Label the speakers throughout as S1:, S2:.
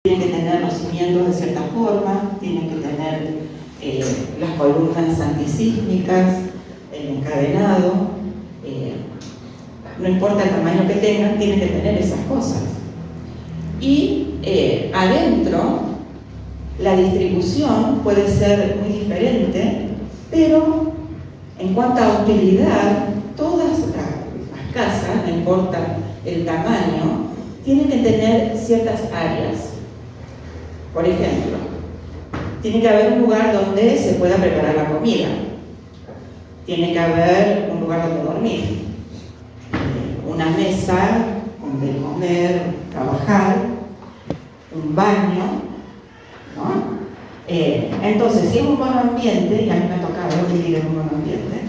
S1: tienen que tener los cimientos de cierta forma, tienen que tener las columnas antisísmicas, el encadenado, no importa el tamaño que tengan, tienen que tener esas cosas. Y adentro, la distribución puede ser muy diferente, pero en cuanto a utilidad, todas las casas, no importa el tamaño, tienen que tener ciertas áreas. Por ejemplo, tiene que haber un lugar donde se pueda preparar la comida. Tiene que haber un lugar donde dormir. Una mesa donde comer, trabajar, un baño, ¿no? Entonces, si es un buen ambiente, y a mí me ha tocado vivir en un buen ambiente,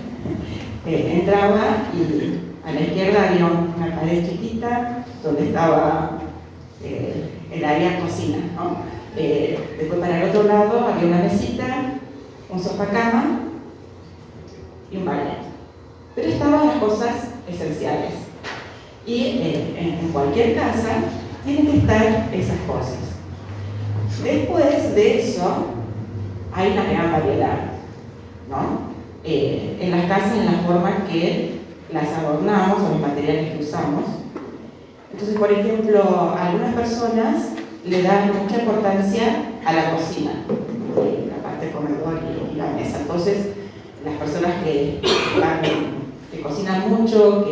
S1: entraba y a la izquierda había una pared chiquita donde estaba el área cocina, ¿no? Después para el otro lado había una mesita, un sofá cama y un baño. Pero estaban las cosas esenciales. Y en cualquier casa tienen que estar esas cosas. Después de eso hay una gran variedad, ¿no? En las casas, en la forma que las adornamos o los materiales que usamos. Entonces, por ejemplo, algunas personas le dan mucha importancia a la cocina, la parte del comedor y la mesa. Entonces, las personas que cocinan mucho,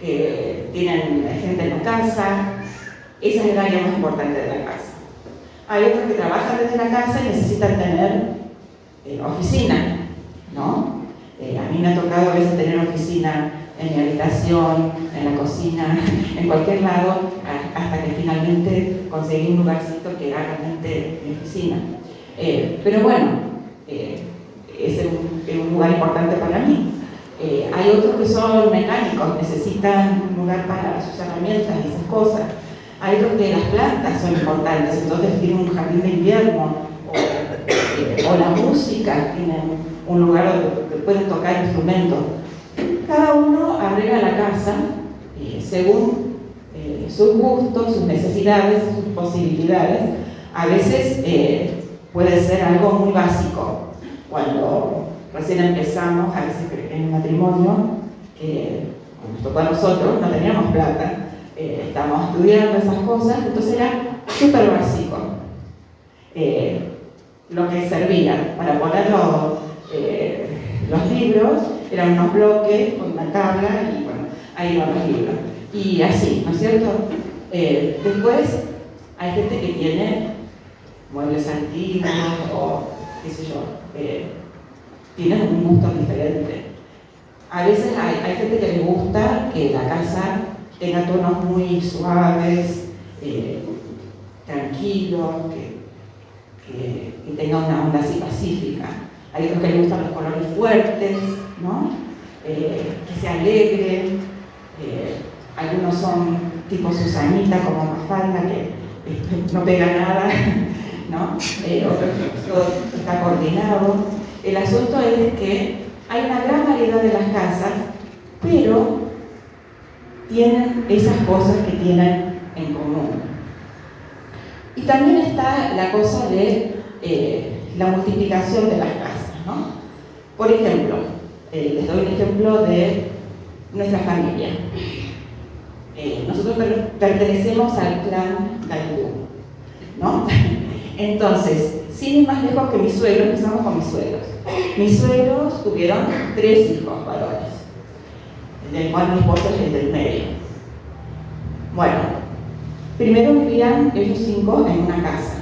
S1: que tienen gente en la casa, esa es el área más importante de la casa. Hay otros que trabajan desde la casa y necesitan tener oficina, ¿no? A mí me ha tocado a veces tener oficina en mi habitación, en la cocina, en cualquier lado, hasta que finalmente conseguí un lugarcito que era realmente mi oficina. Pero bueno, es un lugar importante para mí. Hay otros que son mecánicos, necesitan un lugar para sus herramientas y esas cosas. Hay otros que las plantas son importantes, entonces tienen un jardín de invierno, o la música, tienen un lugar donde pueden tocar instrumentos. Cada uno arregla la casa según sus gustos, sus necesidades, sus posibilidades. A veces puede ser algo muy básico. Cuando recién empezamos, a veces en el matrimonio, nos tocó a nosotros, no teníamos plata, estábamos estudiando esas cosas, entonces era súper básico. Lo que servía para poner los libros eran unos bloques con una tabla y bueno, ahí van los libros. Y así, ¿no es cierto? Después hay gente que tiene muebles antiguos o qué sé yo, tienen un gusto diferente. A veces hay gente que le gusta que la casa tenga tonos muy suaves, tranquilos, que tenga una onda así pacífica. Hay otros que les gustan los colores fuertes, ¿no? Que se alegren. Algunos son tipo Susanita, como Mafalda, que no pega nada, ¿no? Otros está coordinado. El asunto es que hay una gran variedad de las casas, pero tienen esas cosas que tienen en común. Y también está la cosa de la multiplicación de las casas, ¿no? Por ejemplo, les doy un ejemplo de nuestra familia. Nosotros pertenecemos al clan Galibú, ¿no? Entonces, sin ir más lejos que mis suegros, empezamos con mis suegros. Mis suegros tuvieron 3 hijos varones, del cual mi esposo es el del medio. Bueno, primero vivían ellos 5 en una casa.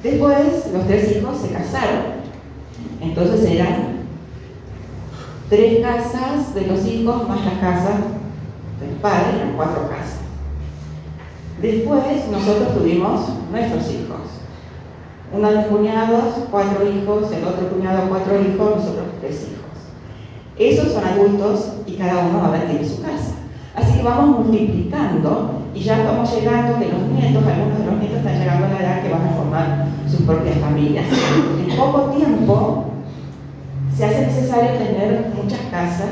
S1: Después, los 3 hijos se casaron. Entonces eran 3 casas de los hijos más las casas del padre, eran 4 casas. Después, nosotros tuvimos nuestros hijos. Uno de mis cuñados, 4 hijos, el otro cuñado, 4 hijos, nosotros 3 hijos. Esos son adultos y cada uno ahora tiene su casa. Así que vamos multiplicando y ya estamos llegando que los nietos, algunos de los nietos están llegando a la edad que van a formar sus propias familias. En poco tiempo se hace necesario tener muchas casas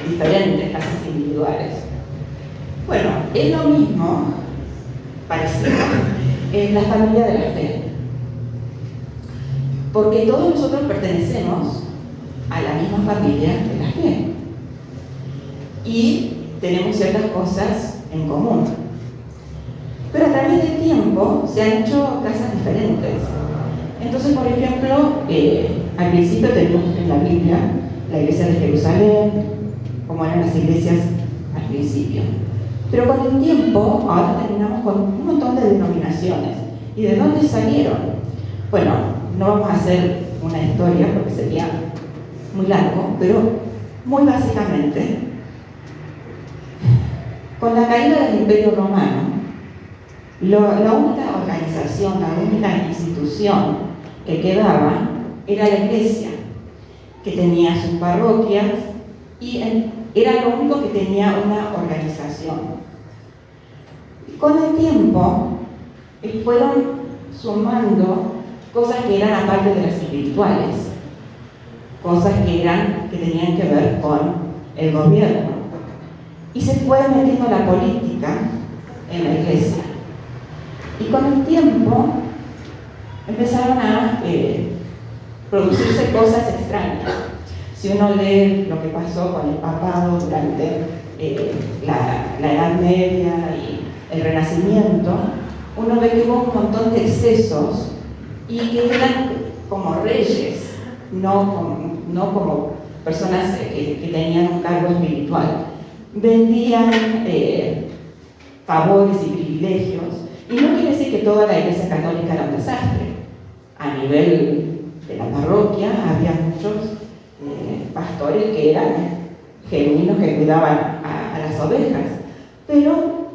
S1: diferentes, casas individuales. Bueno, es lo mismo, parecido, es la familia de la fe. Porque todos nosotros pertenecemos a la misma familia de la fe. Y tenemos ciertas cosas en común. Pero a través del tiempo se han hecho casas diferentes. Entonces, por ejemplo, al principio tenemos en la Biblia la iglesia de Jerusalén, como eran las iglesias al principio. Pero con el tiempo, ahora terminamos con un montón de denominaciones. ¿Y de dónde salieron? Bueno, no vamos a hacer una historia porque sería muy largo, pero muy básicamente, con la caída del Imperio Romano, la única organización, la única institución que quedaba era la iglesia, que tenía sus parroquias y era lo único que tenía una organización. Con el tiempo fueron sumando cosas que eran aparte de las espirituales, cosas que tenían que ver con el gobierno, y se fue metiendo la política en la iglesia. Y con el tiempo empezaron a producirse cosas extrañas. Si uno lee lo que pasó con el papado durante la Edad Media y el Renacimiento, uno ve que hubo un montón de excesos y que eran como reyes, no como personas que tenían un cargo espiritual. Vendían favores y privilegios, y no quiere decir que toda la Iglesia Católica era un desastre. A nivel de la parroquia había muchos pastores que eran genuinos, que cuidaban a las ovejas, pero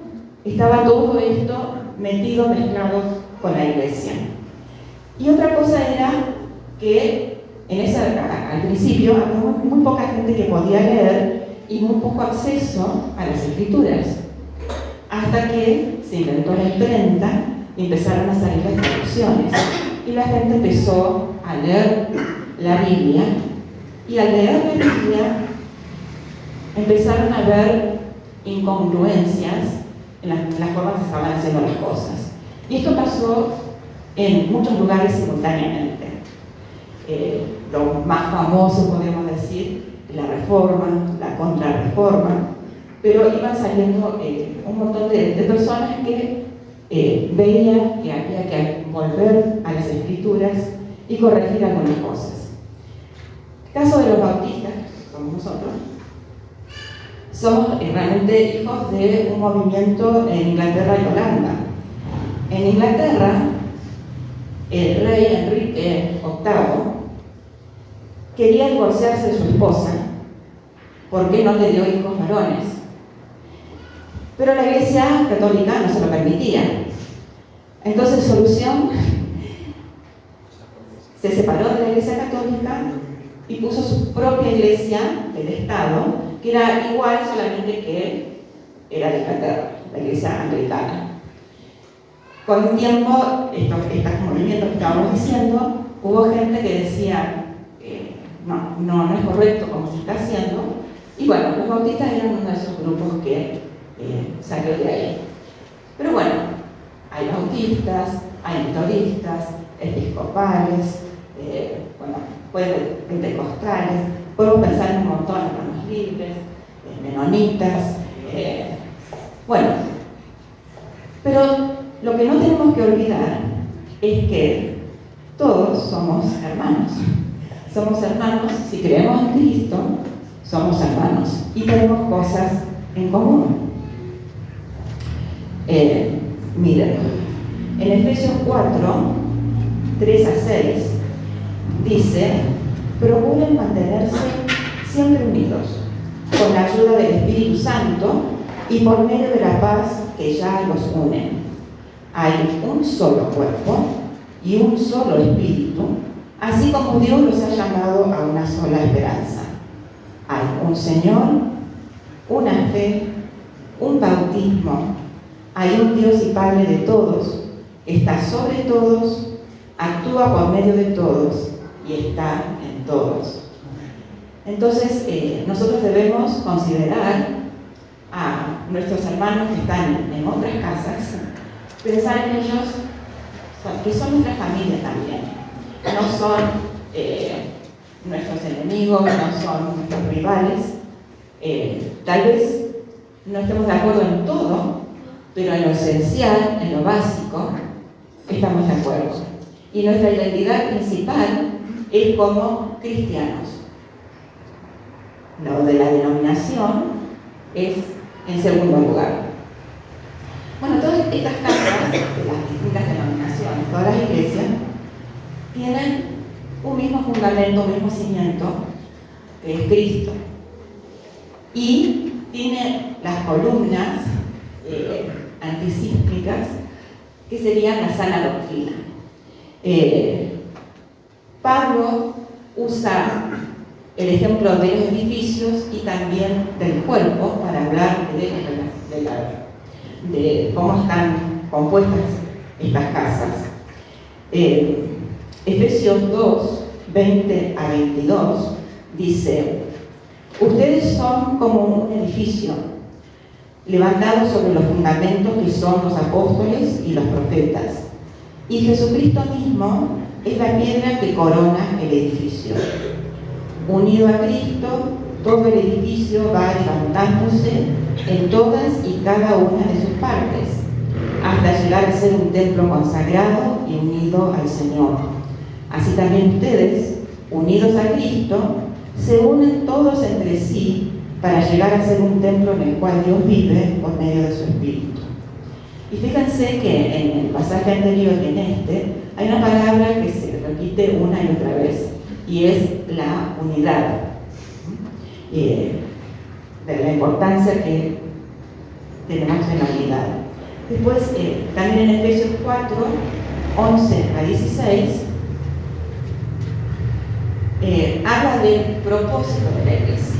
S1: estaba todo esto mezclado con la iglesia. Y otra cosa era que al principio había muy poca gente que podía leer y muy poco acceso a las escrituras, hasta que se inventó la imprenta y empezaron a salir las traducciones, y la gente empezó a leer la Biblia, y al leer la Biblia empezaron a ver incongruencias en la forma que se estaban haciendo las cosas. Y esto pasó en muchos lugares simultáneamente. Lo más famoso, podemos decir, la Reforma, la Contrarreforma, pero iban saliendo un montón de personas que veían que había que volver a las escrituras y corregir algunas cosas. El caso de los bautistas, que somos nosotros, somos realmente hijos de un movimiento en Inglaterra y Holanda. En Inglaterra, el rey Enrique VIII quería divorciarse de su esposa porque no le dio hijos varones. Pero la Iglesia Católica no se lo permitía. Entonces, solución, se separó de la Iglesia Católica y puso su propia iglesia del Estado, que era igual, solamente que era de Inglaterra, la Iglesia Anglicana. Con el tiempo, estos movimientos que estábamos diciendo, hubo gente que decía no es correcto como se está haciendo, y bueno, los bautistas eran uno de esos grupos que salió de ahí. Pero bueno, hay bautistas, hay metodistas, episcopales, pentecostales, podemos pensar en un montón de hermanos libres, menonitas, pero lo que no tenemos que olvidar es que todos somos hermanos. Somos hermanos, si creemos en Cristo, somos hermanos y tenemos cosas en común. Miren, en Efesios 4, 3 a 6, dice: procuren mantenerse siempre unidos, con la ayuda del Espíritu Santo y por medio de la paz que ya los une. Hay un solo cuerpo y un solo espíritu, así como Dios los ha llamado a una sola esperanza. Hay un Señor, una fe, un bautismo. Hay un Dios y Padre de todos, que está sobre todos, actúa por medio de todos y está en todos. Entonces, nosotros debemos considerar a nuestros hermanos que están en otras casas, pensar en ellos que son nuestra familia también. No son nuestros enemigos, no son nuestros rivales. Tal vez no estemos de acuerdo en todo, pero en lo esencial, en lo básico, estamos de acuerdo. Y nuestra identidad principal es como cristianos. Lo de la denominación es en segundo lugar. Bueno, todas estas casas de las distintas denominaciones, todas las iglesias, tienen un mismo fundamento, un mismo cimiento, que es Cristo. Y tiene las columnas antisísmicas, que serían la sana doctrina. Pablo usa el ejemplo de los edificios y también del cuerpo para hablar de cómo están compuestas estas casas. Efesios 2, 20 a 22 dice: ustedes son como un edificio levantado sobre los fundamentos que son los apóstoles y los profetas, y Jesucristo mismo es la piedra que corona el edificio. Unido a Cristo, todo el edificio va levantándose en todas y cada una de sus partes, hasta llegar a ser un templo consagrado y unido al Señor. Así también ustedes, unidos a Cristo, se unen todos entre sí para llegar a ser un templo en el cual Dios vive por medio de su Espíritu. Y fíjense que en el pasaje anterior y en este, hay una palabra que se repite una y otra vez, y es la unidad. De la importancia que tenemos en la unidad. Después, también en Efesios 4, 11 a 16, habla del propósito de la iglesia.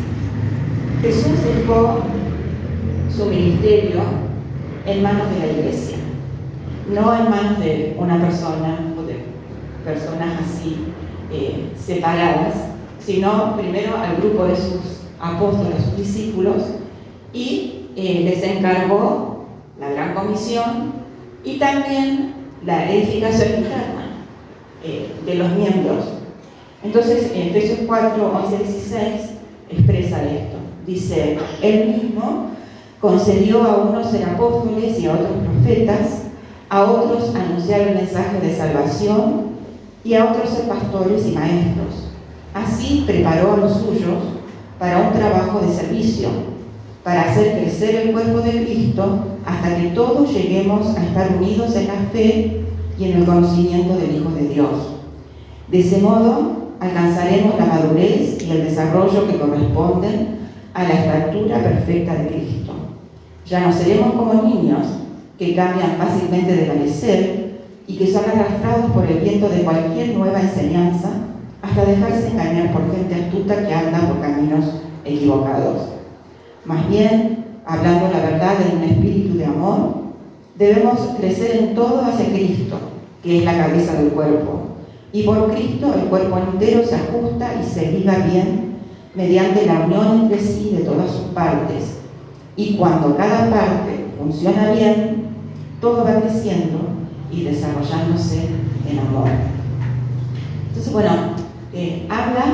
S1: Jesús dejó su ministerio en manos de la iglesia, no en manos de una persona o de personas así separadas, sino primero al grupo de sus apóstoles, sus discípulos, y les encargó la gran comisión y también la edificación interna de los miembros. Entonces, en Efesios 4, 11, 16 expresa esto. Dice: Él mismo concedió a unos ser apóstoles y a otros profetas, a otros anunciar el mensaje de salvación y a otros ser pastores y maestros. Así preparó a los suyos para un trabajo de servicio, para hacer crecer el cuerpo de Cristo hasta que todos lleguemos a estar unidos en la fe y en el conocimiento del Hijo de Dios. De ese modo alcanzaremos la madurez y el desarrollo que corresponden a la estatura perfecta de Cristo. Ya no seremos como niños que cambian fácilmente de parecer y que son arrastrados por el viento de cualquier nueva enseñanza hasta dejarse engañar por gente astuta que anda por caminos equivocados. Más bien, hablando la verdad en un espíritu de amor, debemos crecer en todo hacia Cristo, que es la cabeza del cuerpo. Y por Cristo el cuerpo entero se ajusta y se liga bien mediante la unión entre sí de todas sus partes. Y cuando cada parte funciona bien, todo va creciendo y desarrollándose en amor. Entonces, bueno, habla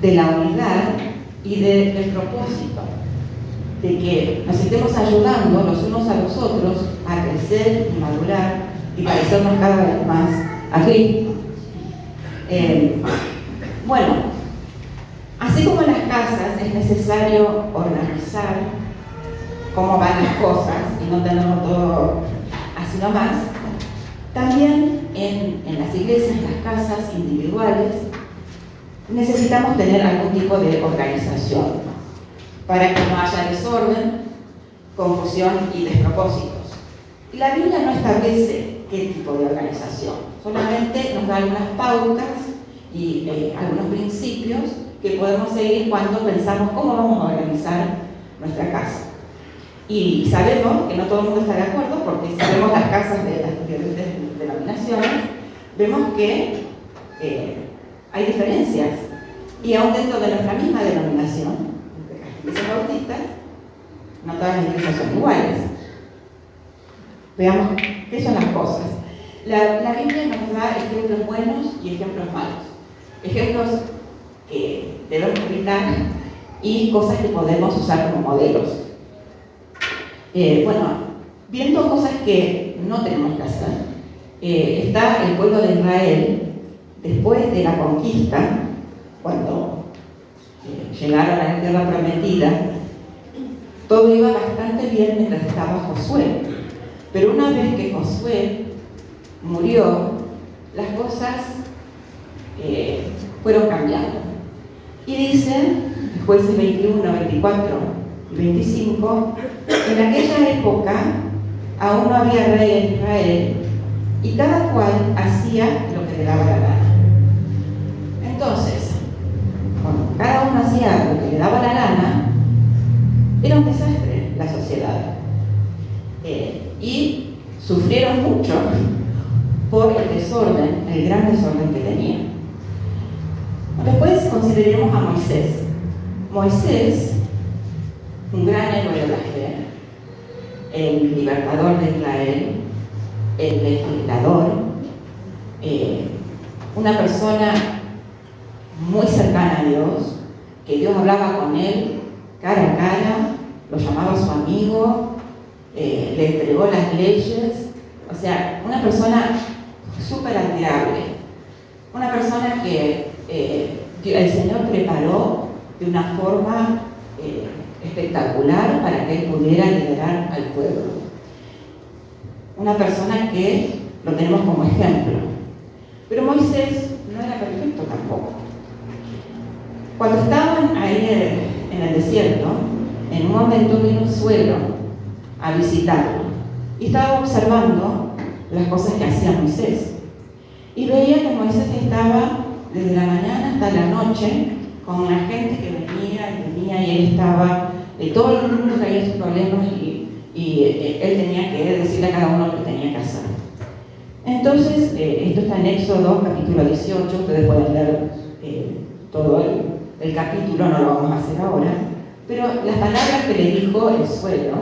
S1: de la unidad y del propósito, de que nos estemos ayudando los unos a los otros a crecer y madurar y parecernos cada vez más a Cristo. Bueno, así como en las casas es necesario organizar cómo van las cosas y no tenerlo todo así nomás, también en las iglesias, en las casas individuales, necesitamos tener algún tipo de organización para que no haya desorden, confusión y despropósitos. Y la Biblia no establece qué tipo de organización, solamente nos da algunas pautas y algunos principios que podemos seguir cuando pensamos cómo vamos a organizar nuestra casa. Y sabemos que no todo el mundo está de acuerdo, porque si vemos las casas de las diferentes denominaciones, vemos que hay diferencias. Y aún dentro de nuestra misma denominación, de las iglesias bautistas, no todas las iglesias son iguales. Veamos qué son las cosas. La Biblia nos da ejemplos buenos y ejemplos malos. Ejemplos que debemos evitar y cosas que podemos usar como modelos. Viendo cosas que no tenemos que hacer, está el pueblo de Israel después de la conquista, cuando llegaron a la tierra prometida. Todo iba bastante bien mientras estaba Josué, pero una vez que Josué murió, las cosas fueron cambiando. Y dice, jueces 21, 24 y 25, en aquella época aún no había rey en Israel y cada cual hacía lo que le daba la gana. Entonces, cuando cada uno hacía lo que le daba la gana, era un desastre la sociedad. Y sufrieron mucho por el desorden, el gran desorden que tenían. Después consideremos a Moisés. Moisés, un gran héroe de la fe, el libertador de Israel, el legislador, una persona muy cercana a Dios, que Dios hablaba con él cara a cara, lo llamaba su amigo, le entregó las leyes, o sea, una persona súper admirable, una persona que el Señor preparó de una forma espectacular para que él pudiera liderar al pueblo. Una persona que lo tenemos como ejemplo. Pero Moisés no era perfecto tampoco. Cuando estaban ahí en el desierto, en un momento vino un suegro a visitarlo y estaba observando las cosas que hacía Moisés. Y veía que Moisés estaba desde la mañana hasta la noche con la gente que venía y él estaba, todo el mundo traía sus problemas y él tenía que decirle a cada uno lo que tenía que hacer. Entonces, esto está en Éxodo, capítulo 18, ustedes pueden leer todo el capítulo, no lo vamos a hacer ahora, pero las palabras que le dijo el suegro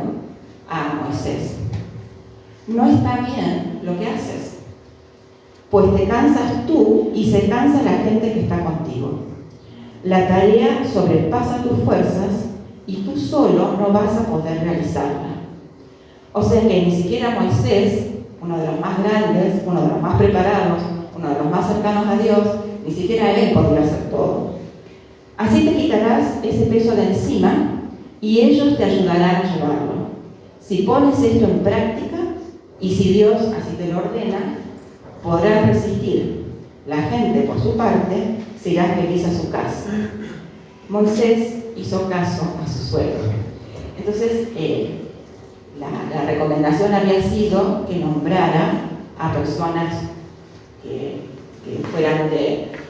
S1: a Moisés: no está bien lo que haces, pues te cansas tú y se cansa la gente que está contigo. La tarea sobrepasa tus fuerzas y tú solo no vas a poder realizarla. O sea que ni siquiera Moisés, uno de los más grandes, uno de los más preparados, uno de los más cercanos a Dios, ni siquiera él podría hacer todo. Así te quitarás ese peso de encima y ellos te ayudarán a llevarlo. Si pones esto en práctica y si Dios así te lo ordena, podrás resistir. La gente, por su parte, se irá feliz a su casa. Moisés hizo caso a su suegro. Entonces, la recomendación había sido que nombrara a personas que fueran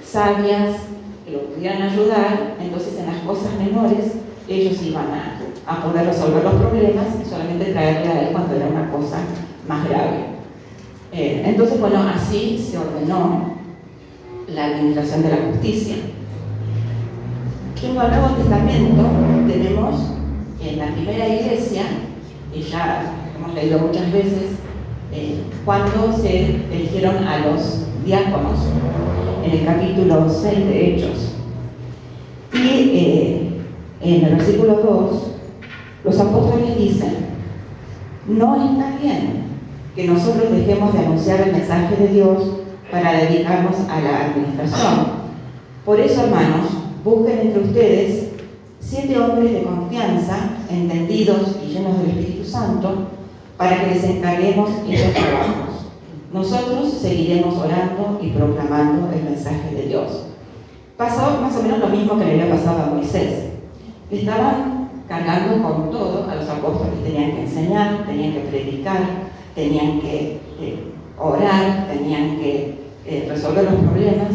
S1: sabias, que lo pudieran ayudar. Entonces, en las cosas menores, ellos iban a poder resolver los problemas y solamente traerle a él cuando era una cosa más grave. Entonces, así se ordenó la administración de la justicia. En el Nuevo Testamento tenemos en la primera iglesia, y ya hemos leído muchas veces, cuando se eligieron a los diáconos, en el capítulo 6 de Hechos. Y en el versículo 2, los apóstoles dicen: no está bien que nosotros dejemos de anunciar el mensaje de Dios para dedicarnos a la administración. Por eso, hermanos, busquen entre ustedes 7 hombres de confianza, entendidos y llenos del Espíritu Santo, para que les encarguemos esos trabajos. Nosotros seguiremos orando y proclamando el mensaje de Dios. Pasó más o menos lo mismo que le había pasado a Moisés. Estaban cargando con todo a los apóstoles. Tenían que enseñar, tenían que predicar, tenían que orar, tenían que resolver los problemas.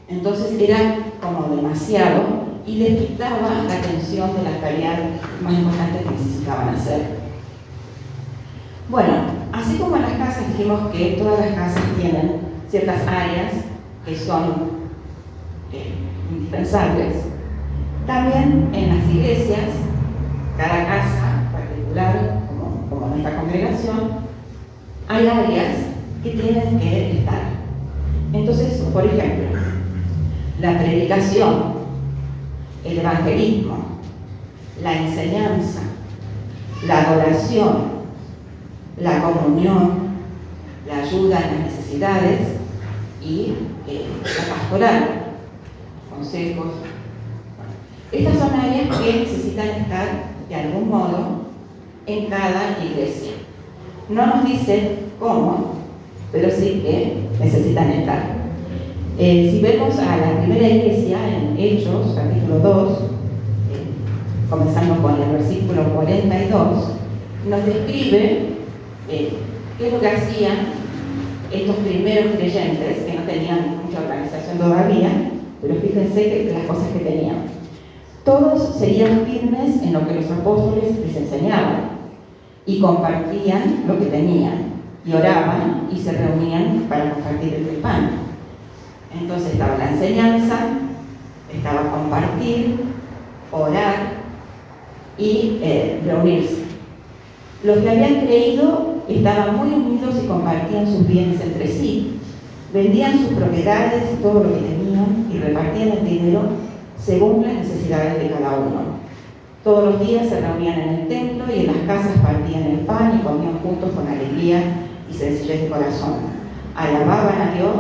S1: Entonces era como demasiado y les quitaba la atención de las tareas más importantes que necesitaban hacer. Bueno, así como en las casas dijimos que todas las casas tienen ciertas áreas que son indispensables, también en las iglesias, cada casa particular, como nuestra congregación, hay áreas que tienen que estar. Entonces, por ejemplo, la predicación, el evangelismo, la enseñanza, la adoración, la comunión, la ayuda en las necesidades y la pastoral, consejos. Estas son áreas que necesitan estar de algún modo en cada iglesia. No nos dice cómo, pero sí que necesitan estar. Si vemos a la primera iglesia en Hechos, capítulo 2, comenzando con el versículo 42, nos describe qué es lo que hacían estos primeros creyentes, que no tenían mucha organización todavía, pero fíjense que las cosas que tenían. Todos seguían firmes en lo que los apóstoles les enseñaban y compartían lo que tenían, y oraban y se reunían para compartir el pan. Entonces estaba la enseñanza, estaba compartir, orar y reunirse. Los que habían creído estaban muy unidos y compartían sus bienes entre sí, vendían sus propiedades y todo lo que tenían y repartían el dinero según las necesidades de cada uno. Todos los días se reunían en el templo y en las casas partían el pan y comían juntos con alegría y sencillez de corazón. Alababan a Dios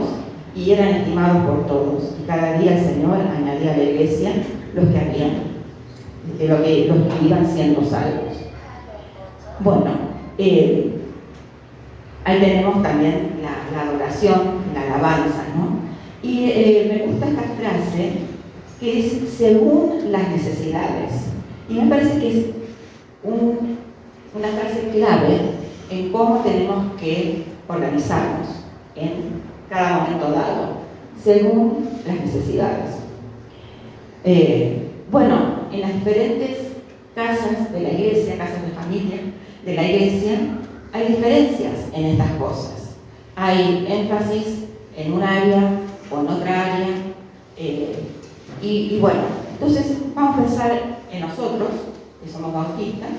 S1: y eran estimados por todos, y cada día el Señor añadía a la iglesia los que iban siendo salvos. Bueno, ahí tenemos también la adoración, la alabanza, ¿no? Y me gusta esta frase que es según las necesidades, y me parece que es una frase clave en cómo tenemos que organizarnos en cada momento dado, según las necesidades. Bueno, en las diferentes casas de la iglesia, casas de familia de la iglesia, hay diferencias en estas cosas. Hay énfasis en un área o en otra área. Y bueno, entonces vamos a pensar en nosotros, que somos bautistas,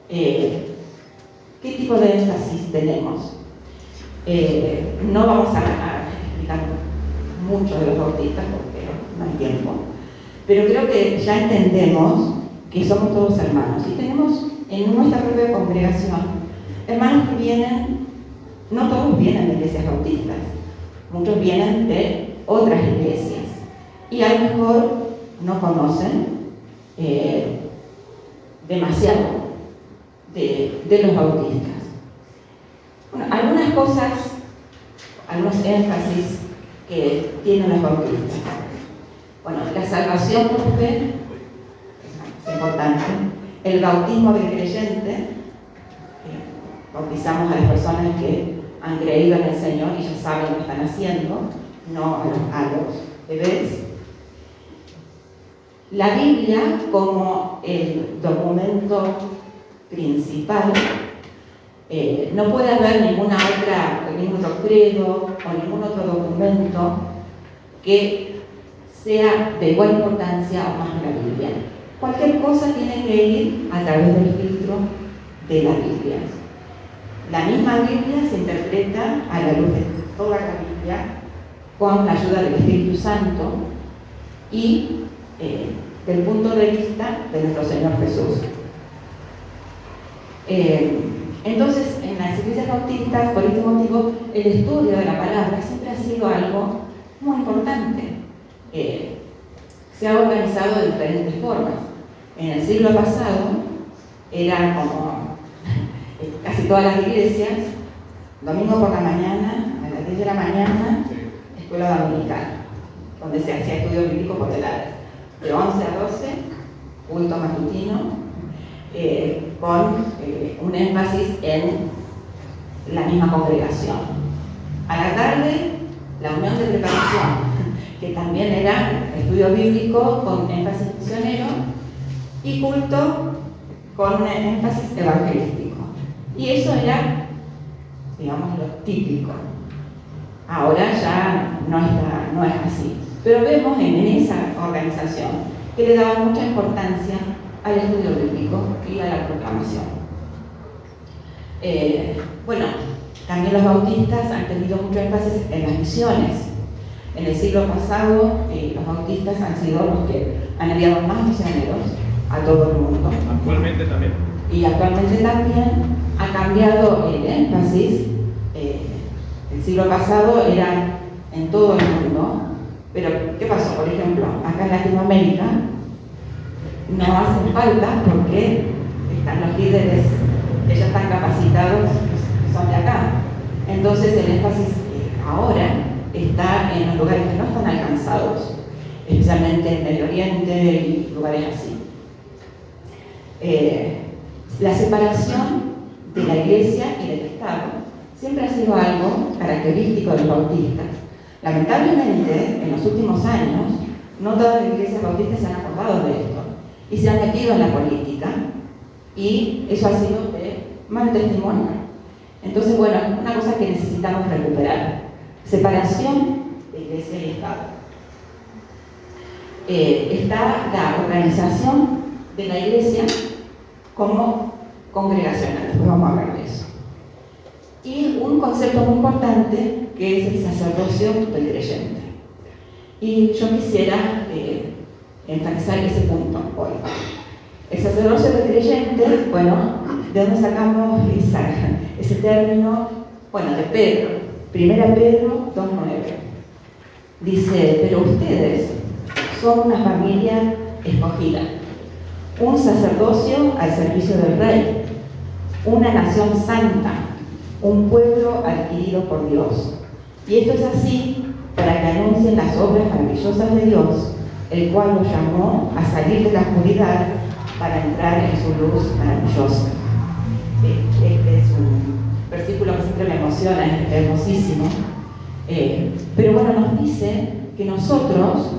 S1: qué tipo de énfasis tenemos. No vamos a explicar mucho de los bautistas porque no hay tiempo, pero creo que ya entendemos que somos todos hermanos y tenemos en nuestra propia congregación hermanos que vienen, no todos vienen de iglesias bautistas, muchos vienen de otras iglesias y a lo mejor no conocen demasiado de los bautistas. Bueno, algunas cosas, algunos énfasis que tienen los bautistas. Bueno, la salvación por fe es importante. El bautismo del creyente, bautizamos a las personas que han creído en el Señor y ya saben lo que están haciendo, no a los bebés. La Biblia como el documento principal. No puede haber ningún otro credo o ningún otro documento que sea de igual importancia o más que la Biblia. Cualquier cosa tiene que ir a través del filtro de la Biblia. La misma Biblia se interpreta a la luz de toda la Biblia con la ayuda del Espíritu Santo y del punto de vista de nuestro Señor Jesús. Entonces, en las iglesias bautistas, por este motivo, el estudio de la palabra siempre ha sido algo muy importante. Se ha organizado de diferentes formas. En el siglo pasado, era como casi todas las iglesias, domingo por la mañana, a las 10 de la mañana, escuela dominical, donde se hacía estudio bíblico por edades, de 11 a 12, culto matutino, con un énfasis en la misma congregación. A la tarde, la unión de preparación, que también era estudio bíblico con énfasis misionero y culto con un énfasis evangelístico. Y eso era, digamos, lo típico. Ahora ya no es así. Pero vemos en esa organización que le daba mucha importancia al estudio bíblico y a la proclamación. Bueno, También los bautistas han tenido mucho énfasis en las misiones. En el siglo pasado, los bautistas han sido los que han enviado más misioneros a todo el mundo.
S2: Actualmente también.
S1: Y actualmente también ha cambiado el énfasis. El siglo pasado era en todo el mundo, pero ¿qué pasó? Por ejemplo, acá en Latinoamérica no hacen falta porque están los líderes que ya están capacitados, que son de acá. Entonces el énfasis ahora está en los lugares que no están alcanzados, especialmente en Medio Oriente y lugares así. La separación de la Iglesia y del Estado siempre ha sido algo característico de los bautistas. Lamentablemente, en los últimos años, no todas las iglesias bautistas se han acordado de esto y se han metido en la política, y eso ha sido de mal testimonio. Entonces, bueno, una cosa que necesitamos recuperar: separación de Iglesia y Estado. Está la organización de la Iglesia como congregacional, después vamos a hablar de eso. Y un concepto muy importante que es el sacerdocio del creyente. Y yo quisiera enfatizar ese punto hoy. El sacerdocio del creyente, bueno, ¿de dónde sacamos ese término? Bueno, de Pedro. 1 Pedro 2:9. Dice: pero ustedes son una familia escogida, un sacerdocio al servicio del Rey, una nación santa, un pueblo adquirido por Dios. Y esto es así para que anuncien las obras maravillosas de Dios, el cual los llamó a salir de la oscuridad para entrar en su luz maravillosa. Este es un versículo que siempre me emociona, es hermosísimo. Pero bueno, nos dice que nosotros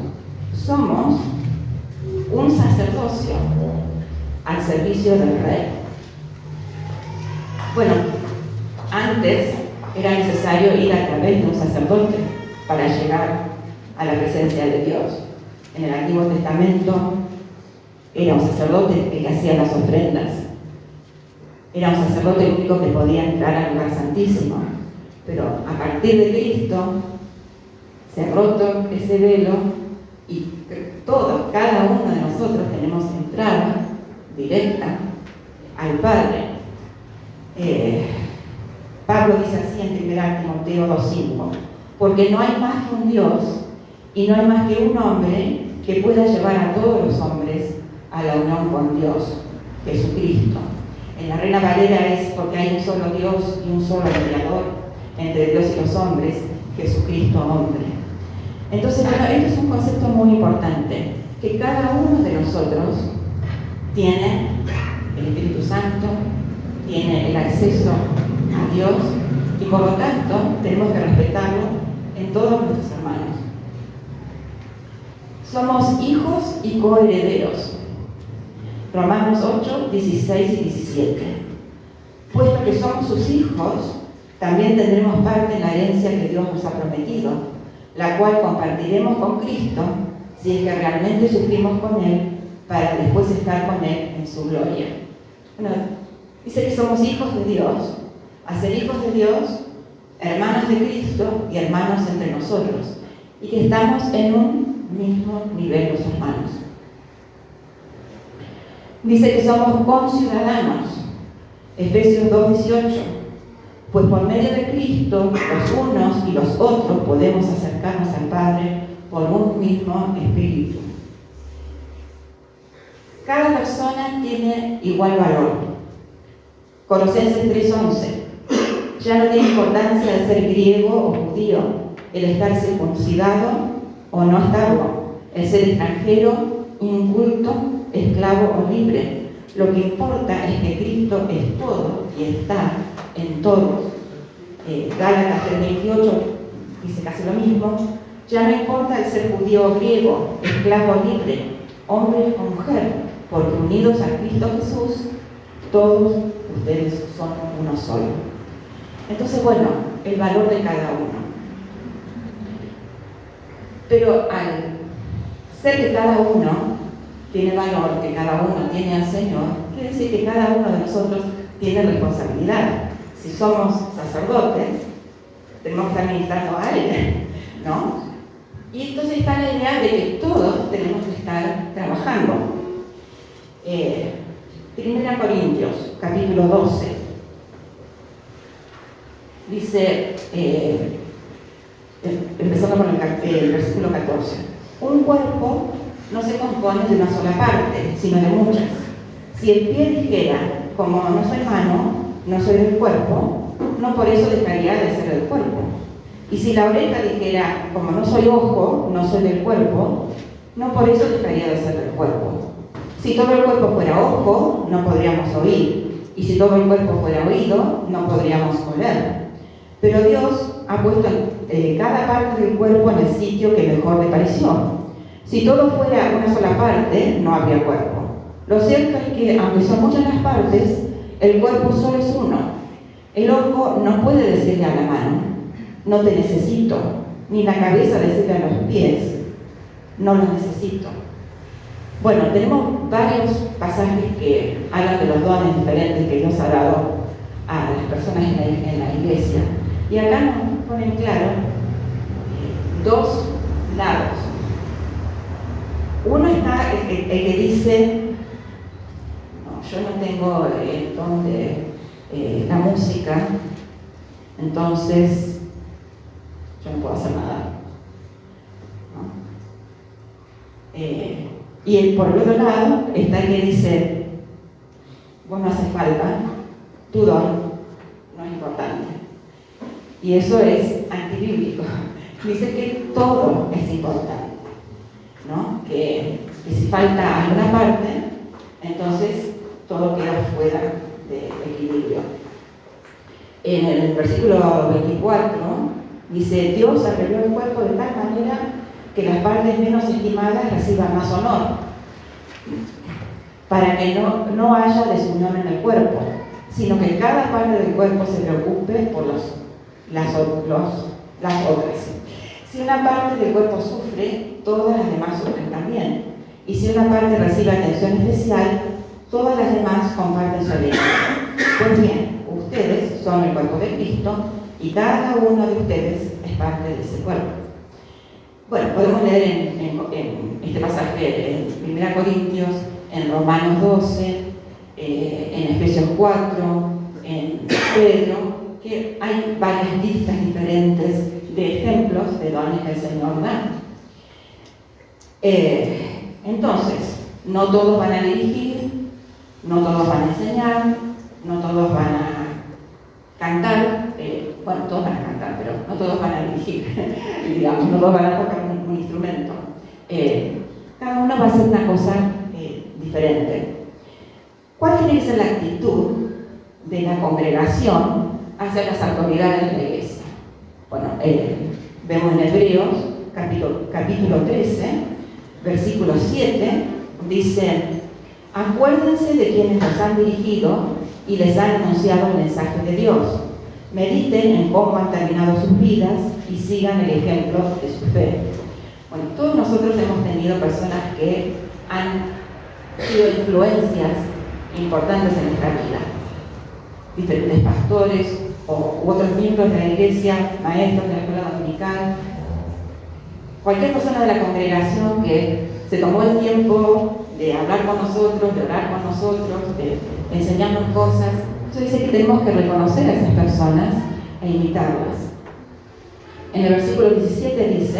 S1: somos un sacerdocio al servicio del Rey. Bueno, antes era necesario ir a través de un sacerdote para llegar a la presencia de Dios. En el Antiguo Testamento era un sacerdote el que hacía las ofrendas. Era un sacerdote el único que podía entrar al lugar santísimo. Pero a partir de Cristo se ha roto ese velo y cada uno de nosotros tenemos entrada directa al Padre. Pablo dice así en 1 Timoteo 2:5: porque no hay más que un Dios y no hay más que un hombre que pueda llevar a todos los hombres a la unión con Dios, Jesucristo. En la Reina Valera es: porque hay un solo Dios y un solo mediador entre Dios y los hombres, Jesucristo hombre. Entonces, bueno, esto es un concepto muy importante, que cada uno de nosotros tiene el Espíritu Santo, tiene el acceso a Dios, y por lo tanto tenemos que respetarlo en todos nuestros hermanos. Somos hijos y coherederos. Romanos 8, 16 y 17. Puesto que somos sus hijos, también tendremos parte en la herencia que Dios nos ha prometido, la cual compartiremos con Cristo si es que realmente sufrimos con Él, para después estar con Él en su gloria. Bueno, dice que somos hijos de Dios. A ser hijos de Dios, hermanos de Cristo y hermanos entre nosotros, y que estamos en un mismo nivel los hermanos. Dice que somos conciudadanos, Efesios 2:18, pues por medio de Cristo los unos y los otros podemos acercarnos al Padre por un mismo Espíritu. Cada persona tiene igual valor. Colosenses 3:11. Ya no tiene importancia el ser griego o judío, el estar circuncidado o no estarlo, el ser extranjero, inculto, esclavo o libre. Lo que importa es que Cristo es todo y está en todos. Gálatas 3:28 dice casi lo mismo. Ya no importa el ser judío o griego, esclavo o libre, hombre o mujer, porque unidos a Cristo Jesús, todos ustedes son uno solo. Entonces, bueno, el valor de cada uno. Pero al ser que cada uno tiene valor, que cada uno tiene al Señor, quiere decir que cada uno de nosotros tiene responsabilidad. Si somos sacerdotes, tenemos que estar ministrando a Él, ¿no? Y entonces está la idea de que todos tenemos que estar trabajando. 1 Corintios, capítulo 12, dice, empezando con el versículo 14, un cuerpo no se compone de una sola parte, sino de muchas. Si el pie dijera, como no soy mano, no soy del cuerpo, no por eso dejaría de ser del cuerpo. Y si la oreja dijera, como no soy ojo, no soy del cuerpo, no por eso dejaría de ser del cuerpo. Si todo el cuerpo fuera ojo, no podríamos oír. Y si todo el cuerpo fuera oído, no podríamos oler. Pero Dios ha puesto cada parte del cuerpo en el sitio que mejor le pareció. Si todo fuera una sola parte, no habría cuerpo. Lo cierto es que, aunque son muchas las partes, el cuerpo solo es uno. El ojo no puede decirle a la mano, no te necesito, ni la cabeza decirle a los pies, no los necesito. Bueno, tenemos varios pasajes que hablan de los dones diferentes que Dios ha dado a las personas en la iglesia. Y acá nos ponen claro dos lados. Uno está el que dice, no, yo no tengo el don de la música, entonces yo no puedo hacer nada, ¿no? Y por el otro lado está el que dice, vos no hace falta, tu don no es importante. Y eso es antibíblico. Dice que todo es importante, ¿no? Que si falta alguna parte, entonces todo queda fuera de equilibrio. En el versículo 24 dice, Dios arregló el cuerpo de tal manera que las partes menos estimadas reciban más honor, para que no haya desunión en el cuerpo, sino que cada parte del cuerpo se preocupe por las otras. Si una parte del cuerpo sufre, todas las demás sufren también. Y si una parte recibe atención especial, todas las demás comparten su alegría. Pues bien, ustedes son el cuerpo de Cristo y cada uno de ustedes es parte de ese cuerpo. Bueno, podemos leer en este pasaje en 1 Corintios, en Romanos 12, en Efesios 4, en Pedro, que hay varias listas diferentes de ejemplos de dones que el Señor da. Entonces, no todos van a dirigir, no todos van a enseñar, no todos van a cantar, bueno, todos van a cantar, pero no todos van a dirigir, digamos, no todos van a tocar un instrumento. Cada uno va a hacer una cosa diferente. ¿Cuál tiene que ser la actitud de la congregación hacia las autoridades de la iglesia? Bueno, vemos en Hebreos, capítulo 13, versículo 7, dice, acuérdense de quienes los han dirigido y les han anunciado el mensaje de Dios. Mediten en cómo han terminado sus vidas y sigan el ejemplo de su fe. Bueno, todos nosotros hemos tenido personas que han sido influencias importantes en nuestra vida. Diferentes pastores u otros miembros de la iglesia, maestros de la escuela dominical, cualquier persona de la congregación que se tomó el tiempo de hablar con nosotros, de orar con nosotros, de enseñarnos cosas. Eso dice que tenemos que reconocer a esas personas e imitarlas. En el versículo 17 dice,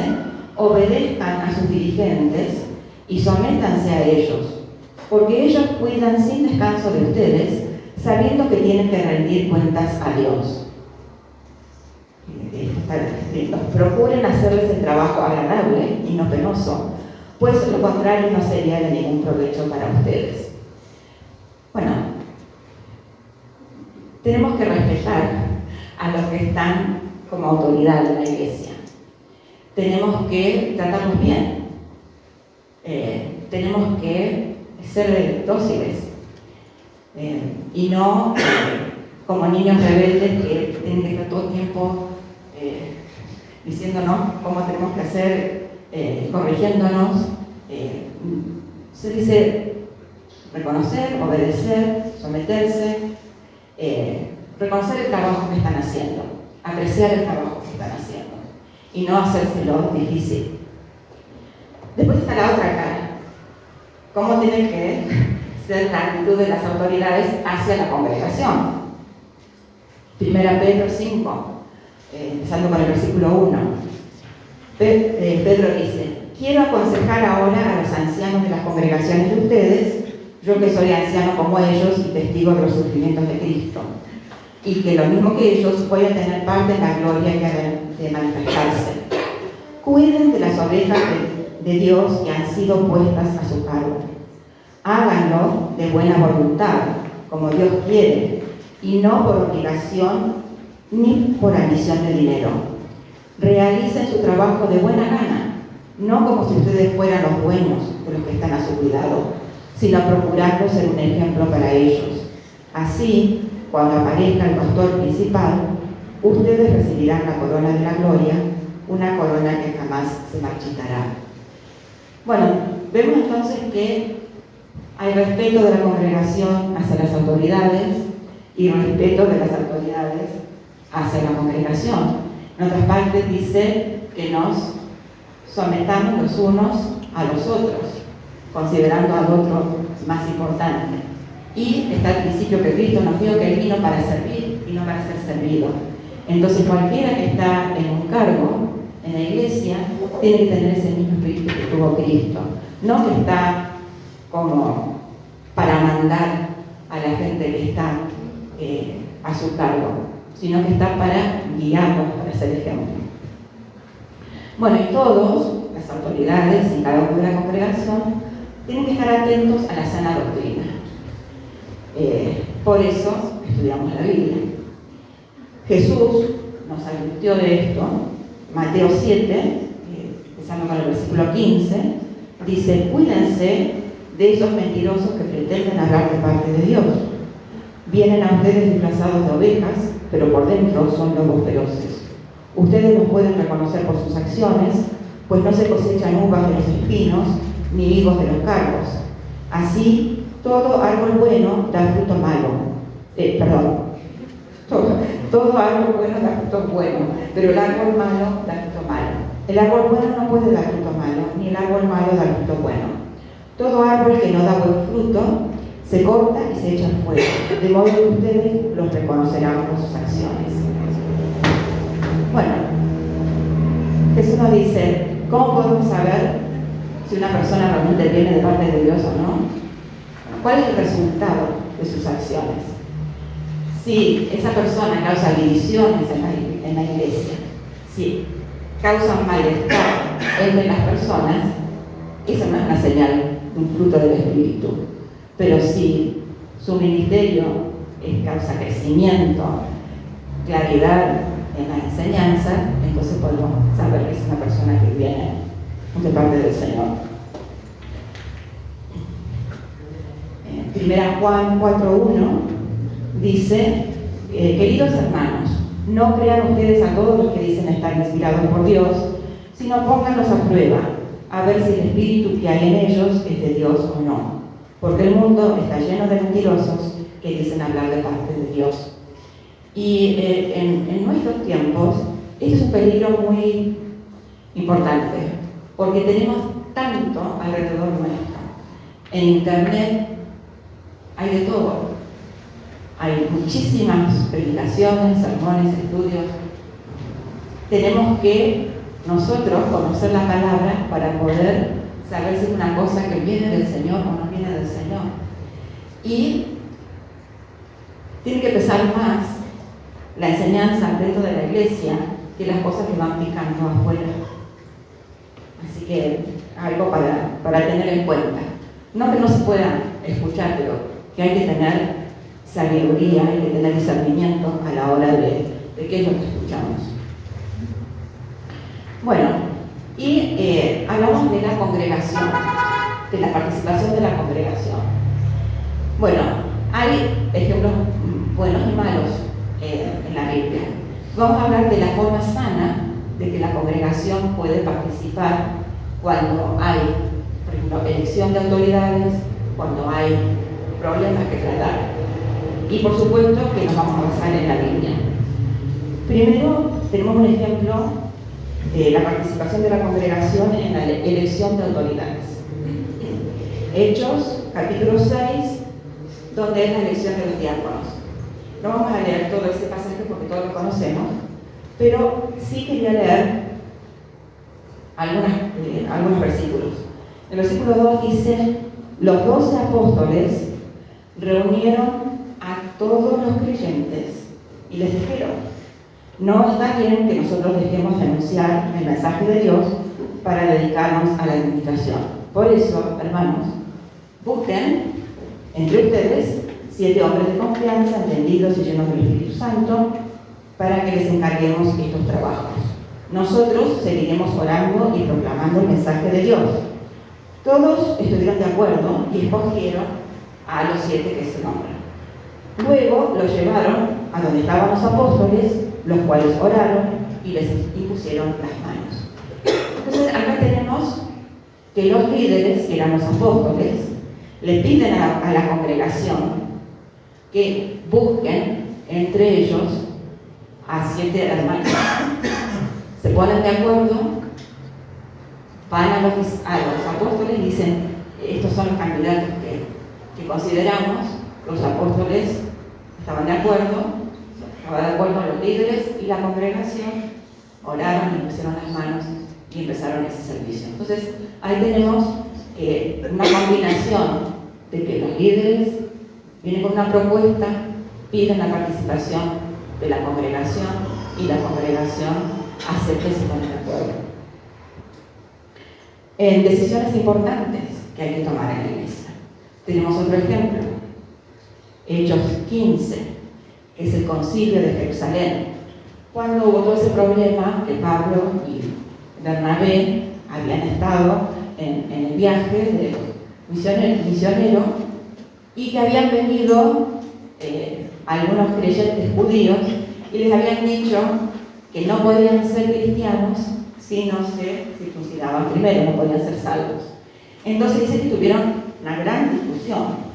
S1: obedezcan a sus dirigentes y sométanse a ellos, porque ellos cuidan sin descanso de ustedes, sabiendo que tienen que rendir cuentas a Dios. Procuren hacerles el trabajo agradable y no penoso, pues lo contrario no sería de ningún provecho para ustedes. Bueno, tenemos que respetar a los que están como autoridad en la iglesia. Tenemos que tratarlos bien. Tenemos que ser dóciles y no como niños rebeldes que tienen que estar todo el tiempo diciéndonos cómo tenemos que hacer, corrigiéndonos. Se dice reconocer, obedecer, someterse, reconocer el trabajo que están haciendo, apreciar el trabajo que están haciendo y no hacérselo difícil. Después está la otra cara. ¿Cómo tiene que ser la actitud de las autoridades hacia la congregación? 1 Pedro 5, empezando con el versículo 1. Pedro dice: quiero aconsejar ahora a los ancianos de las congregaciones de ustedes, yo que soy anciano como ellos y testigo de los sufrimientos de Cristo, y que lo mismo que ellos voy a tener parte en la gloria que ha de manifestarse. Cuiden de las ovejas de Dios que han sido puestas a su cargo. Háganlo de buena voluntad, como Dios quiere, y no por obligación ni por ambición de dinero. Realicen su trabajo de buena gana, no como si ustedes fueran los dueños de los que están a su cuidado, sino procurando ser un ejemplo para ellos. Así, cuando aparezca el pastor principal, ustedes recibirán la corona de la gloria, una corona que jamás se marchitará. Bueno, vemos entonces que hay respeto de la congregación hacia las autoridades y respeto de las autoridades hacia la congregación. En otras partes dice que nos sometamos los unos a los otros, considerando al otro más importante. Y está el principio que Cristo nos dio, que Él vino para servir y no para ser servido. Entonces cualquiera que está en un cargo en la iglesia tiene que tener ese mismo espíritu que tuvo Cristo. No que está como para mandar a la gente que está a su cargo, sino que está para guiarlos, para ser ejemplo. Bueno, y todos, las autoridades y cada uno de la congregación, tienen que estar atentos a la sana doctrina. Por eso estudiamos la Biblia. Jesús nos advirtió de esto. Mateo 7, empezando con el versículo 15, dice: cuídense de esos mentirosos que pretenden hablar de parte de Dios. Vienen a ustedes disfrazados de ovejas, pero por dentro son lobos feroces. Ustedes los pueden reconocer por sus acciones, pues no se cosechan uvas de los espinos, ni higos de los cardos. Así, todo árbol bueno da fruto malo. Todo árbol bueno da fruto bueno, pero el árbol malo da fruto malo. El árbol bueno no puede dar fruto malo, ni el árbol malo da fruto bueno. Todo árbol que no da buen fruto se corta y se echa al fuego, de modo que ustedes los reconocerán por sus acciones. Bueno, Jesús nos dice: ¿cómo podemos saber si una persona realmente viene de parte de Dios o no? ¿Cuál es el resultado de sus acciones? Si esa persona causa divisiones en la iglesia, si causa malestar entre las personas, esa no es una señal de un fruto del Espíritu. Pero si su ministerio causa crecimiento, claridad en la enseñanza, entonces podemos saber que es una persona que viene de parte del Señor. Primera Juan 4:1 dice: queridos hermanos, no crean ustedes a todos los que dicen estar inspirados por Dios, sino pónganlos a prueba, a ver si el espíritu que hay en ellos es de Dios o no. Porque el mundo está lleno de mentirosos que dicen hablar de parte de Dios. Y en nuestros tiempos, esto es un peligro muy importante, porque tenemos tanto alrededor nuestro. En Internet hay de todo. Hay muchísimas predicaciones, sermones, estudios. Tenemos que nosotros conocer la palabra para poder saber si es una cosa que viene del Señor o no viene del Señor. Y tiene que pesar más la enseñanza dentro de la iglesia que las cosas que van picando afuera. Así que algo para tener en cuenta. No que no se pueda escuchar, pero que hay que tener sabiduría, hay que tener discernimiento a la hora de qué es lo que escuchamos. Bueno, y hablamos de la congregación, de la participación de la congregación. Bueno, hay ejemplos buenos y malos en la Biblia. Vamos a hablar de la forma sana de que la congregación puede participar cuando hay, por ejemplo, elección de autoridades, cuando hay problemas que tratar. Y por supuesto que nos vamos a basar en la Biblia. Primero, tenemos un ejemplo de la participación de la congregación en la elección de autoridades. Hechos, capítulo 6, donde es la elección de los diáconos. No vamos a leer todo ese pasaje porque todos lo conocemos, pero sí quería leer algunos versículos. El versículo 2 dice: los 12 apóstoles reunieron a todos los creyentes y les dijeron: no está bien que nosotros dejemos de anunciar el mensaje de Dios para dedicarnos a la administración. Por eso, hermanos, busquen entre ustedes 7 hombres de confianza, entendidos y llenos del Espíritu Santo, para que les encarguemos estos trabajos. Nosotros seguiremos orando y proclamando el mensaje de Dios. Todos estuvieron de acuerdo y escogieron a los 7 que se nombran. Luego los llevaron a donde estaban los apóstoles, los cuales oraron y les impusieron las manos. Entonces acá tenemos que los líderes, que eran los apóstoles, le piden a la congregación que busquen entre ellos a 7 hermanos. Se ponen de acuerdo, van a los apóstoles y dicen: estos son los candidatos que consideramos. Los apóstoles estaban de acuerdo los líderes y la congregación oraron y pusieron las manos y empezaron ese servicio. Entonces ahí tenemos una combinación de que los líderes vienen con una propuesta, piden la participación de la congregación y la congregación acepta y se pone de acuerdo. En decisiones importantes que hay que tomar en la iglesia, tenemos otro ejemplo, Hechos 15, que es el concilio de Jerusalén. Cuando hubo todo ese problema que Pablo y Bernabé habían estado en el viaje de misionero y que habían venido algunos creyentes judíos y les habían dicho que no podían ser cristianos si no se circuncidaban primero, no podían ser salvos. Entonces dice que tuvieron una gran discusión.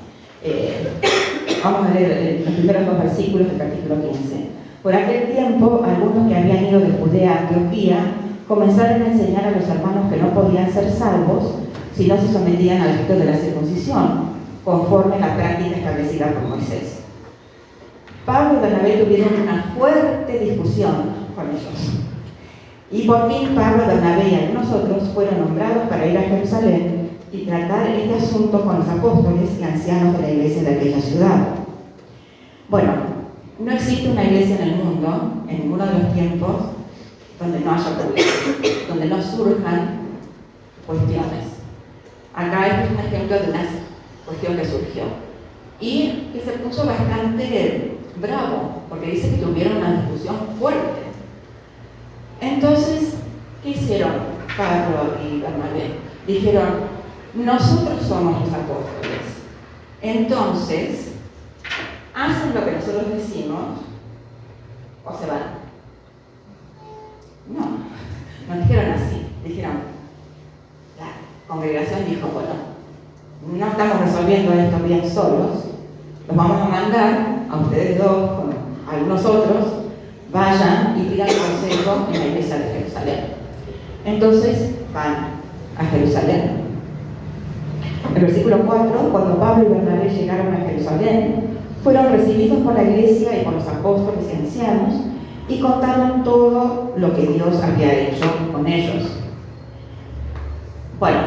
S1: Vamos a leer los primeros 2 versículos del capítulo 15. Por aquel tiempo, algunos que habían ido de Judea a Antioquía comenzaron a enseñar a los hermanos que no podían ser salvos si no se sometían al rito de la circuncisión, conforme a la práctica establecida por Moisés. Pablo y Bernabé tuvieron una fuerte discusión con ellos. Y por fin Pablo, Bernabé y algunos otros fueron nombrados para ir a Jerusalén y tratar este asunto con los apóstoles y ancianos de la iglesia de aquella ciudad. Bueno, no existe una iglesia en el mundo, en ninguno de los tiempos, donde no haya problemas, donde no surjan cuestiones. Acá este es un ejemplo de una cuestión que surgió y que se puso bastante bravo, porque dice que tuvieron una discusión fuerte. Entonces, ¿qué hicieron Pablo y Bernabé? Dijeron: nosotros somos los apóstoles, entonces hacen lo que nosotros decimos o se van. No dijeron así, dijeron, la congregación dijo: bueno, no estamos resolviendo esto bien solos, los vamos a mandar a ustedes dos con algunos otros, vayan y pidan consejo en la iglesia de Jerusalén. Entonces van a Jerusalén. El versículo 4, cuando Pablo y Bernabé llegaron a Jerusalén, fueron recibidos por la iglesia y por los apóstoles y ancianos y contaron todo lo que Dios había hecho con ellos. Bueno,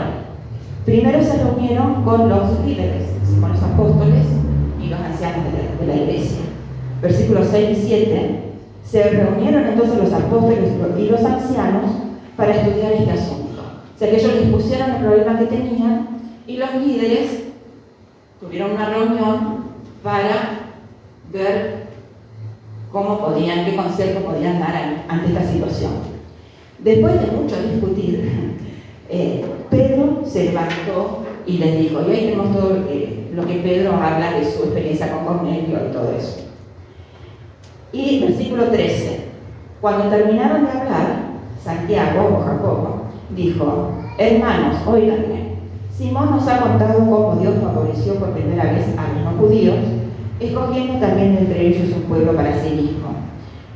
S1: primero se reunieron con los líderes, con los apóstoles y los ancianos de la iglesia. Versículos 6 y 7, se reunieron entonces los apóstoles y los ancianos para estudiar este asunto. O sea que ellos les pusieron el problema que tenían y los líderes tuvieron una reunión para ver qué consejo podían dar ante esta situación. Después de mucho discutir, Pedro se levantó y les dijo, y ahí tenemos todo lo que Pedro habla de su experiencia con Cornelio y todo eso. Y versículo 13, cuando terminaron de hablar, Santiago o Jacobo dijo, hermanos, óiganme, Simón nos ha contado cómo Dios favoreció por primera vez a los no judíos
S2: escogiendo también entre ellos un pueblo para sí mismo.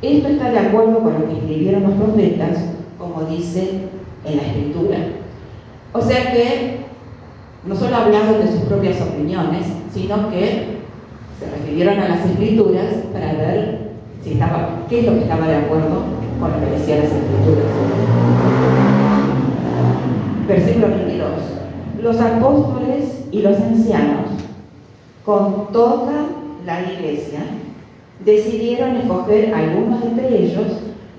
S2: Esto está de acuerdo con lo que escribieron los profetas, como dice en la Escritura. O sea que no solo hablaron de sus propias opiniones, sino que se refirieron a las Escrituras para ver qué es lo que estaba de acuerdo con lo que decían las Escrituras. Versículo 22. Los apóstoles y los ancianos, con toda la iglesia, decidieron escoger algunos entre ellos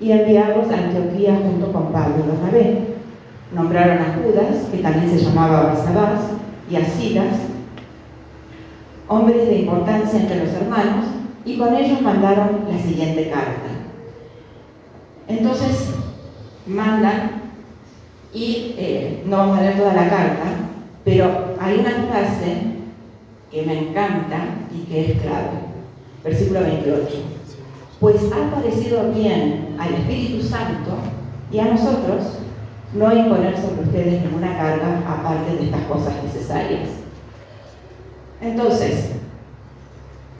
S2: y enviarlos a Antioquía junto con Pablo y Bernabé. Nombraron a Judas, que también se llamaba Barsabás, y a Silas, hombres de importancia entre los hermanos, y con ellos mandaron la siguiente carta. Entonces, mandan, y no vamos a leer toda la carta, pero hay una frase que me encanta y que es clave. Versículo 28. Pues ha parecido bien al Espíritu Santo y a nosotros no imponer sobre ustedes ninguna carga aparte de estas cosas necesarias. Entonces,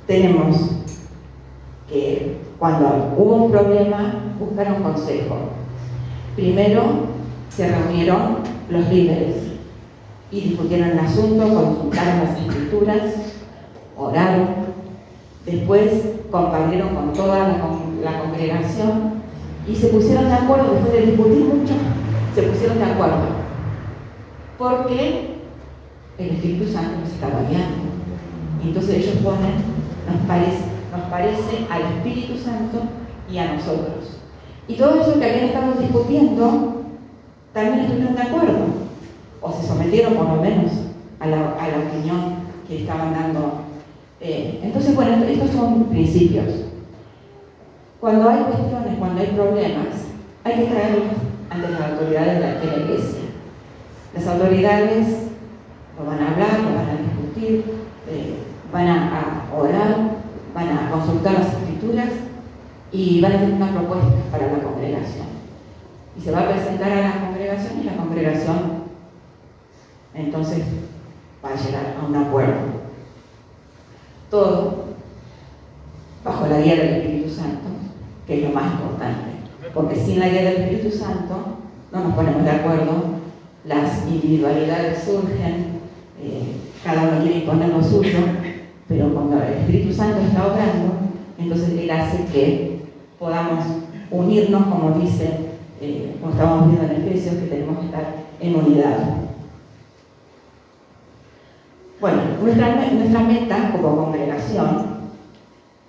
S2: tenemos que cuando hubo un problema, buscaron consejo. Primero se reunieron los líderes y discutieron el asunto, consultaron las Escrituras, oraron, después compartieron con toda la congregación y se pusieron de acuerdo. Después de discutir mucho, se pusieron de acuerdo porque el Espíritu Santo nos estaba guiando. Y entonces ellos ponen, nos parece al Espíritu Santo y a nosotros. Y todo eso que habían estado discutiendo también estuvieron de acuerdo, o se sometieron por lo menos a la opinión que estaban dando. Entonces, bueno, estos son principios. Cuando hay cuestiones, cuando hay problemas, hay que traerlos ante las autoridades de la iglesia. Las autoridades lo van a hablar, lo van a discutir, van a orar, van a consultar las Escrituras y van a hacer una propuesta para la congregación. Y se va a presentar a la congregación y la congregación entonces va a llegar a un acuerdo. Todo bajo la guía del Espíritu Santo, que es lo más importante. Porque sin la guía del Espíritu Santo no nos ponemos de acuerdo, las individualidades surgen, cada uno quiere imponer lo suyo, pero cuando el Espíritu Santo está obrando, entonces Él hace que podamos unirnos, como dice, como estábamos viendo en Efesios, que tenemos que estar en unidad. Bueno, nuestra meta como congregación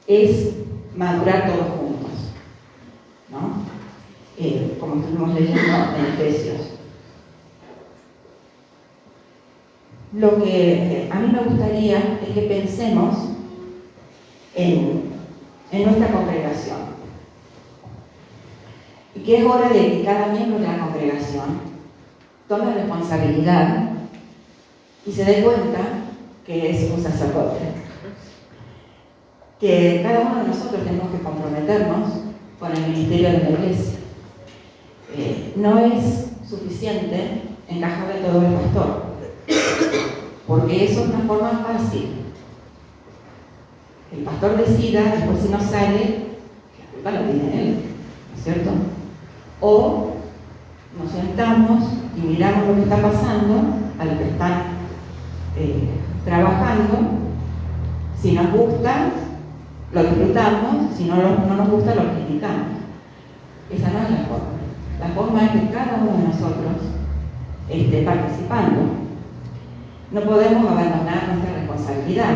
S2: es madurar todos juntos, ¿no? Como estuvimos leyendo en Efesios. Lo que a mí me gustaría es que pensemos en nuestra congregación y que es hora de que cada miembro de la congregación tome responsabilidad y se dé cuenta que es un sacerdote, que cada uno de nosotros tenemos que comprometernos con el ministerio de la iglesia. No es suficiente encajarle todo el pastor, porque eso es una forma fácil. El pastor decida, después si no sale, la culpa la tiene él, ¿no es cierto? O nos sentamos y miramos lo que está pasando, a los que están trabajando. Si nos gusta, lo disfrutamos; si no nos gusta, lo criticamos. Esa no es la forma. La forma es que cada uno de nosotros esté participando. No podemos abandonar nuestra responsabilidad,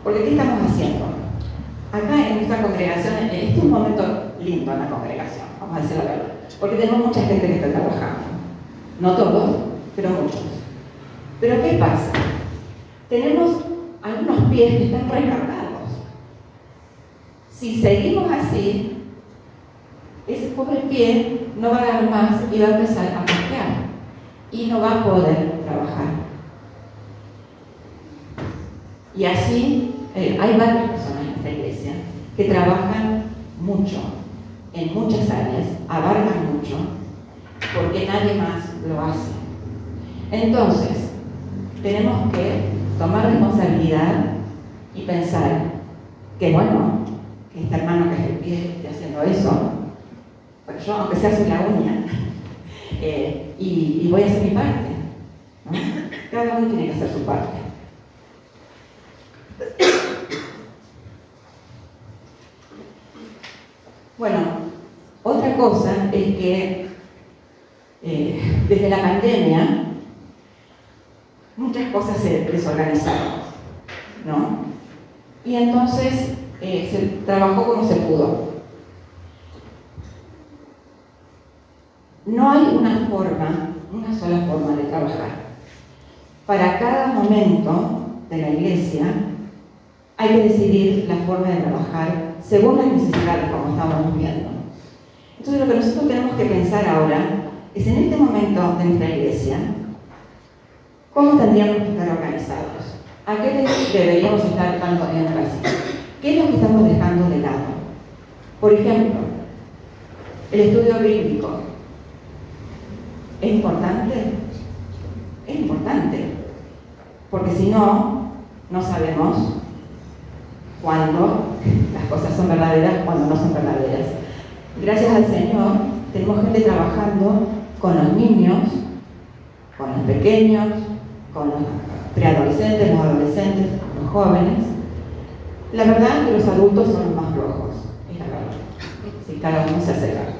S2: porque ¿qué estamos haciendo? Acá en nuestra congregación, este es un momento lindo en la congregación, vamos a decir la verdad, porque tenemos mucha gente que está trabajando. No todos, pero muchos. Pero ¿qué pasa? Tenemos algunos pies que están recargados. Si seguimos así, ese pobre pie no va a dar más y va a empezar a bloquear y no va a poder trabajar. Y así hay varias personas en esta iglesia que trabajan mucho, en muchas áreas, abarcan mucho, porque nadie más lo hace. Entonces, tenemos que tomar responsabilidad y pensar que bueno, que este hermano que es el pie esté haciendo eso, pero yo, aunque sea soy la uña, y voy a hacer mi parte, ¿no? Cada uno tiene que hacer su parte. Bueno, otra cosa es que desde la pandemia muchas cosas se desorganizaron, ¿no? Y entonces se trabajó como se pudo. No hay una sola forma de trabajar. Para cada momento de la iglesia hay que decidir la forma de trabajar según las necesidades, como estábamos viendo. Entonces lo que nosotros tenemos que pensar ahora es en este momento de nuestra iglesia, ¿cómo tendríamos que estar organizados? ¿A qué deberíamos estar dando énfasis? ¿Qué es lo que estamos dejando de lado? Por ejemplo, el estudio bíblico. ¿Es importante? Es importante, porque si no, no sabemos cuándo las cosas son verdaderas, cuándo no son verdaderas. Gracias al Señor, tenemos gente trabajando con los niños, con los pequeños, con los preadolescentes, los adolescentes, los jóvenes. La verdad es que los adultos son los más flojos, es la verdad, si cada uno se hace cargo.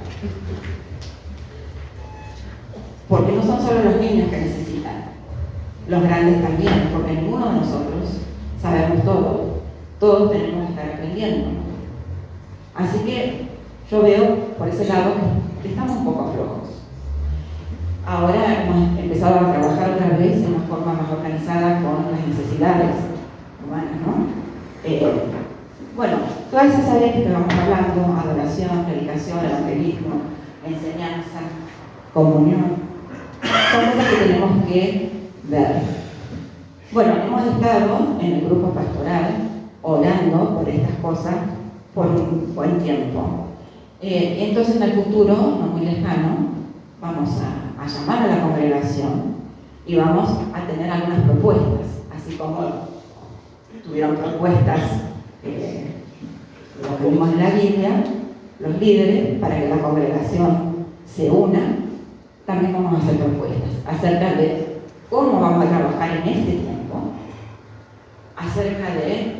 S2: Porque no son solo los niños que necesitan, los grandes también, porque ninguno de nosotros sabemos todo, todos tenemos que estar aprendiendo. Así que yo veo por ese lado que estamos un poco flojos. Ahora hemos empezado a trabajar otra vez en una forma más organizada con las necesidades humanas, ¿no? Bueno, todas esas áreas que estábamos hablando, adoración, predicación, evangelismo, enseñanza, comunión, son cosas que tenemos que ver. Bueno, hemos estado en el grupo pastoral orando por estas cosas por un buen tiempo. Entonces en el futuro, no muy lejano, vamos a llamar a la congregación y vamos a tener algunas propuestas, así como tuvieron propuestas, lo que vimos en la Biblia, los líderes, para que la congregación se una. También vamos a hacer propuestas acerca de cómo vamos a trabajar en este tiempo, acerca de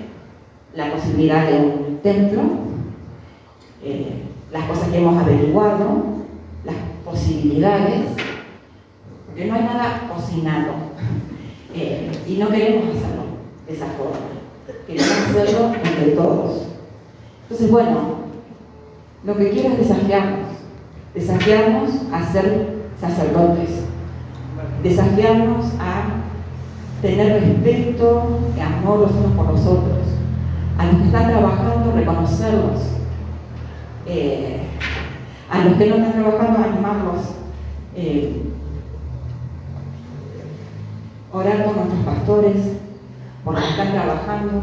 S2: la posibilidad de un templo, las cosas que hemos averiguado, las posibilidades, porque no hay nada cocinado y no queremos hacerlo de esa forma, queremos hacerlo entre todos. Entonces, bueno, lo que quiero es desafiarnos a ser sacerdotes, desafiarnos a tener respeto y amor los unos por los otros, a los que están trabajando, reconocerlos, a los que no están trabajando, animarlos, orar por nuestros pastores, por los que están trabajando,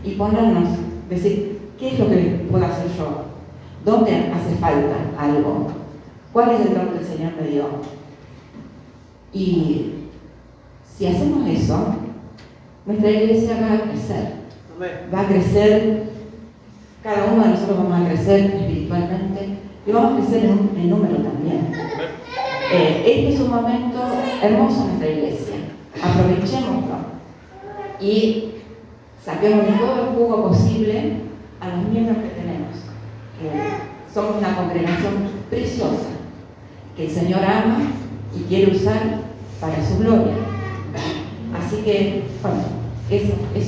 S2: y ponernos, decir, ¿qué es lo que puedo hacer yo? ¿Dónde hace falta algo? ¿Cuál es el don que el Señor me dio? Y si hacemos eso, nuestra iglesia va a crecer. Va a crecer, cada uno de nosotros vamos a crecer espiritualmente y vamos a crecer en número también. Este es un momento hermoso en nuestra iglesia. Aprovechémoslo y saquemos todo el jugo posible a los miembros que tenemos. Somos una congregación preciosa que el Señor ama y quiere usar para su gloria. Así que, bueno, eso es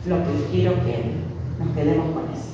S2: lo que quiero que nos quedemos con eso.